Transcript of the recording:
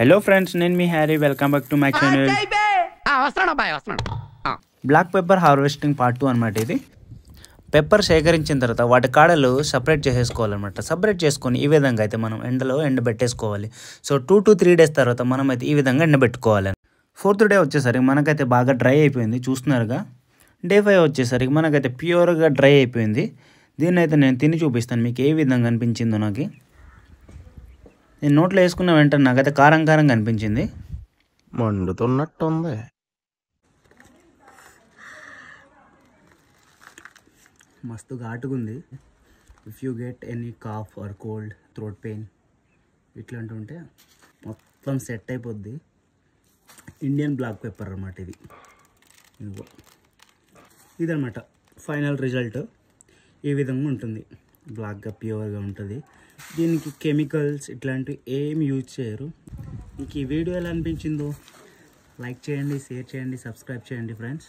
Hello friends, నేను మీ Harry. Welcome back to my channel. Black pepper harvesting part 2 అనమాట. ఇది పెప్పర్ సేకరించిన తర్వాత వాటి కాడలు సపరేట్ చేసేసుకోవాలన్నమాట. సపరేట్ చేసుకొని ఈ విధంగా అయితే మనం ఎండలో ఎండబెట్టేసుకోవాలి. సో 2 to 3 days తర్వాత మనం అయితే ఈ విధంగా ఎండబెట్టుకోవాలి. 4th day వచ్చేసరికి మనకైతే బాగా డ్రై అయిపోయింది, చూస్తున్నారుగా. Day 5 వచ్చేసరికి మనకైతే ప్యూర్గా డ్రై అయిపోయింది. దీన్ని అయితే నేను తిని చూపిస్తాను మీకు ఏ విధంగా అనిపించిందో. నాకు నేను నోట్లో వేసుకున్న వెంటనే నాకైతే కారం కారంగా అనిపించింది. మండుతున్నట్టుంది. మస్తు ఘాటుగుంది. If you get any cough or cold, throat pain ఇట్లాంటి ఉంటే మొత్తం సెట్ అయిపోద్ది. ఇండియన్ బ్లాక్ పెప్పర్ అన్నమాట ఇది. ఇదన్నమాట ఫైనల్ రిజల్ట్. ఈ విధంగా ఉంటుంది, బ్లాక్గా ప్యూర్గా ఉంటుంది. దీనికి కెమికల్స్ ఇట్లాంటివి ఏమి యూజ్ చేయరు. మీకు ఈ వీడియో ఎలా అనిపించిందో లైక్ చేయండి, షేర్ చేయండి, సబ్స్క్రైబ్ చేయండి ఫ్రెండ్స్.